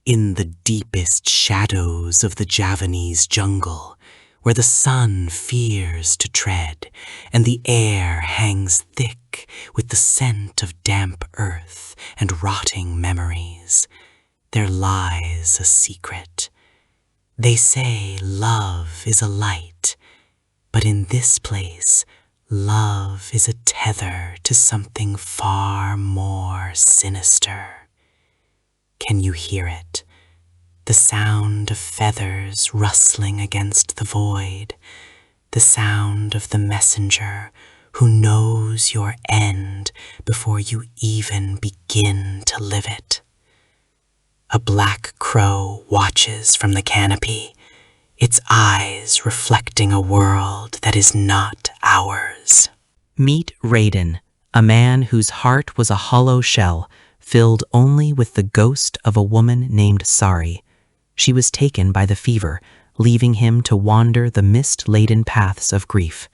in the deepest shadows of the Javanese jungle, where the sun fears to tread, and the air hangs thick with the scent of damp earth and rotting memories, there lies a secret. They say love is a light, but in this place, love is a tether to something far more sinister. Can you hear it? The sound of feathers rustling against the void, the sound of the messenger who knows your end before you even begin to live it. A black crow watches from the canopy, its eyes reflecting a world that is not ours. Meet Raiden, a man whose heart was a hollow shell, filled only with the ghost of a woman named Sari. She was taken by the fever, leaving him to wander the mist-laden paths of grief.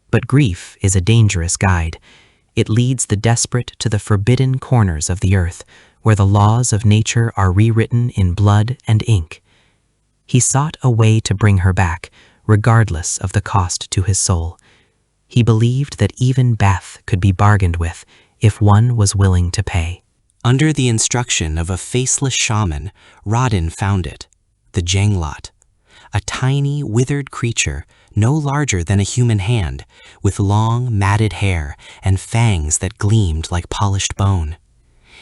But grief is a dangerous guide. It leads the desperate to the forbidden corners of the earth, where the laws of nature are rewritten in blood and ink. He sought a way to bring her back, regardless of the cost to his soul. He believed that even Beth could be bargained with if one was willing to pay. Under the instruction of a faceless shaman, Raiden found it, the Jenglot, a tiny, withered creature no larger than a human hand, with long, matted hair and fangs that gleamed like polished bone.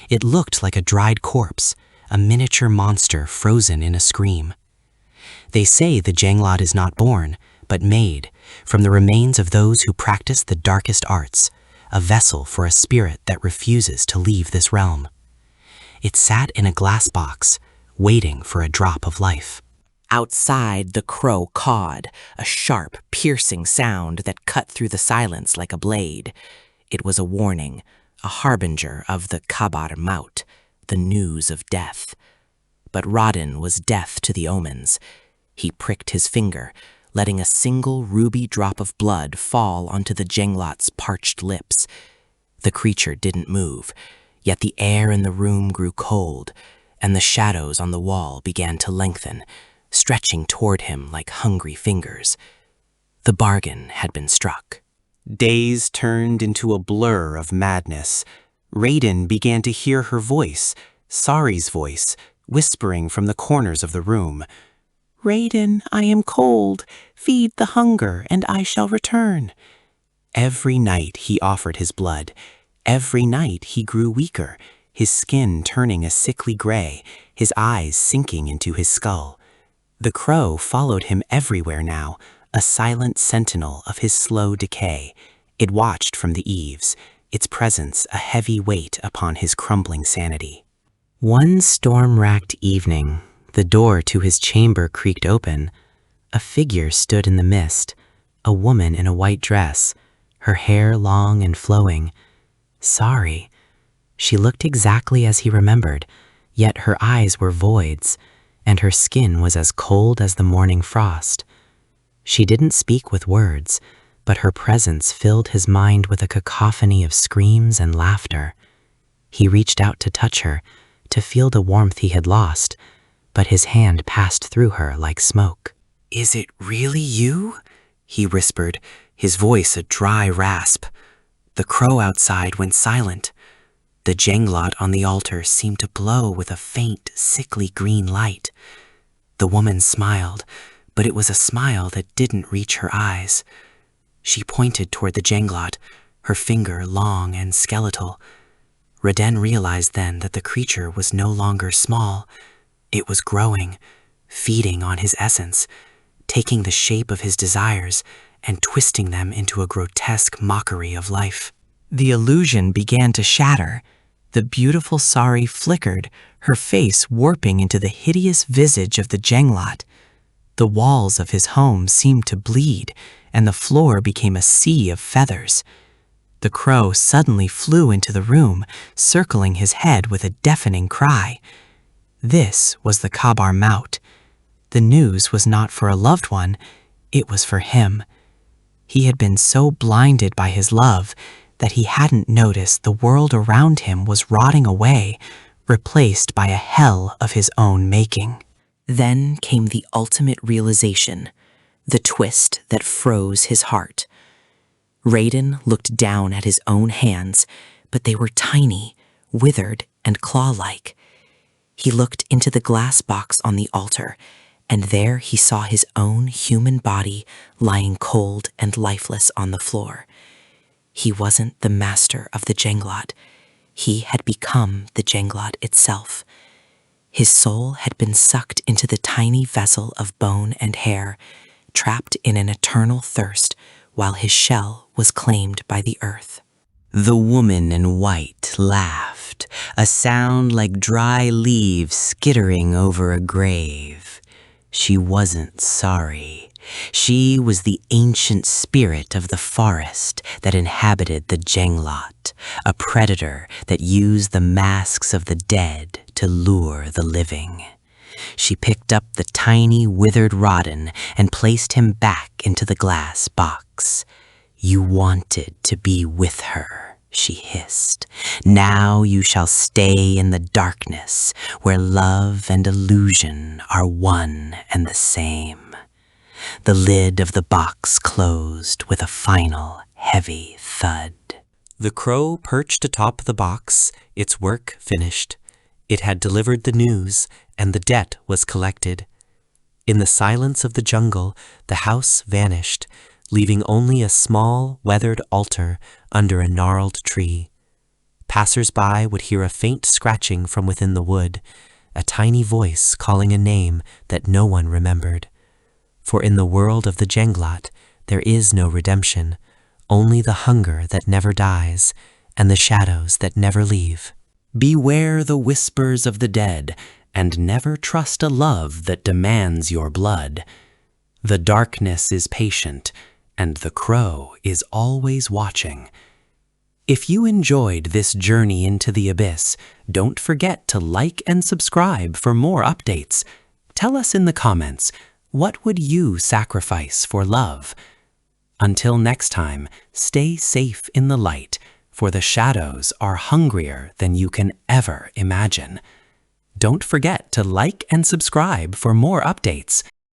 It looked like a dried corpse, a miniature monster frozen in a scream. They say the Jenglot is not born, but made, from the remains of those who practice the darkest arts, a vessel for a spirit that refuses to leave this realm. It sat in a glass box, waiting for a drop of life. Outside, the crow cawed, a sharp, piercing sound that cut through the silence like a blade. It was a warning, a harbinger of the Kabar Maut, the news of death. But Raiden was deaf to the omens. He pricked his finger, letting a single ruby drop of blood fall onto the Jenglot's parched lips. The creature didn't move, yet the air in the room grew cold, and the shadows on the wall began to lengthen, stretching toward him like hungry fingers. The bargain had been struck. Days turned into a blur of madness. Raiden began to hear her voice, Sari's voice, whispering from the corners of the room. "Raiden, I am cold. Feed the hunger, and I shall return." Every night he offered his blood. Every night he grew weaker, his skin turning a sickly gray, his eyes sinking into his skull. The crow followed him everywhere now, a silent sentinel of his slow decay. It watched from the eaves, its presence a heavy weight upon his crumbling sanity. One storm-racked evening, the door to his chamber creaked open. A figure stood in the mist, a woman in a white dress, her hair long and flowing. Sari. She looked exactly as he remembered, yet her eyes were voids, and her skin was as cold as the morning frost. She didn't speak with words, but her presence filled his mind with a cacophony of screams and laughter. He reached out to touch her, to feel the warmth he had lost, but his hand passed through her like smoke. "Is it really you?" he whispered, his voice a dry rasp. The crow outside went silent. The Jenglot on the altar seemed to glow with a faint, sickly green light. The woman smiled, but it was a smile that didn't reach her eyes. She pointed toward the Jenglot, her finger long and skeletal. Raiden realized then that the creature was no longer small. It was growing, feeding on his essence, taking the shape of his desires and twisting them into a grotesque mockery of life. The illusion began to shatter. The beautiful Sari flickered, her face warping into the hideous visage of the Jenglot. The walls of his home seemed to bleed, and the floor became a sea of feathers. The crow suddenly flew into the room, circling his head with a deafening cry. This was the Kabar Maut. The news was not for a loved one, it was for him. He had been so blinded by his love that he hadn't noticed the world around him was rotting away, replaced by a hell of his own making. Then came the ultimate realization, the twist that froze his heart. Raiden looked down at his own hands, but they were tiny, withered, and claw-like. He looked into the glass box on the altar, and there he saw his own human body lying cold and lifeless on the floor. He wasn't the master of the Jenglot. He had become the Jenglot itself. His soul had been sucked into the tiny vessel of bone and hair, trapped in an eternal thirst while his shell was claimed by the earth. The woman in white laughed, a sound like dry leaves skittering over a grave. She wasn't sorry. She was the ancient spirit of the forest that inhabited the Jenglot, a predator that used the masks of the dead to lure the living. She picked up the tiny withered Raiden and placed him back into the glass box. You wanted to be with her, she hissed. Now you shall stay in the darkness, where love and illusion are one and the same. The lid of the box closed with a final heavy thud. The crow perched atop the box, its work finished. It had delivered the news, and the debt was collected. In the silence of the jungle, the house vanished, leaving only a small, weathered altar under a gnarled tree. Passers-by would hear a faint scratching from within the wood, a tiny voice calling a name that no one remembered. For in the world of the Jenglot, there is no redemption, only the hunger that never dies, and the shadows that never leave. Beware the whispers of the dead, and never trust a love that demands your blood. The darkness is patient, and the crow is always watching. If you enjoyed this journey into the abyss, don't forget to like and subscribe for more updates. Tell us in the comments, what would you sacrifice for love? Until next time, stay safe in the light, for the shadows are hungrier than you can ever imagine. Don't forget to like and subscribe for more updates.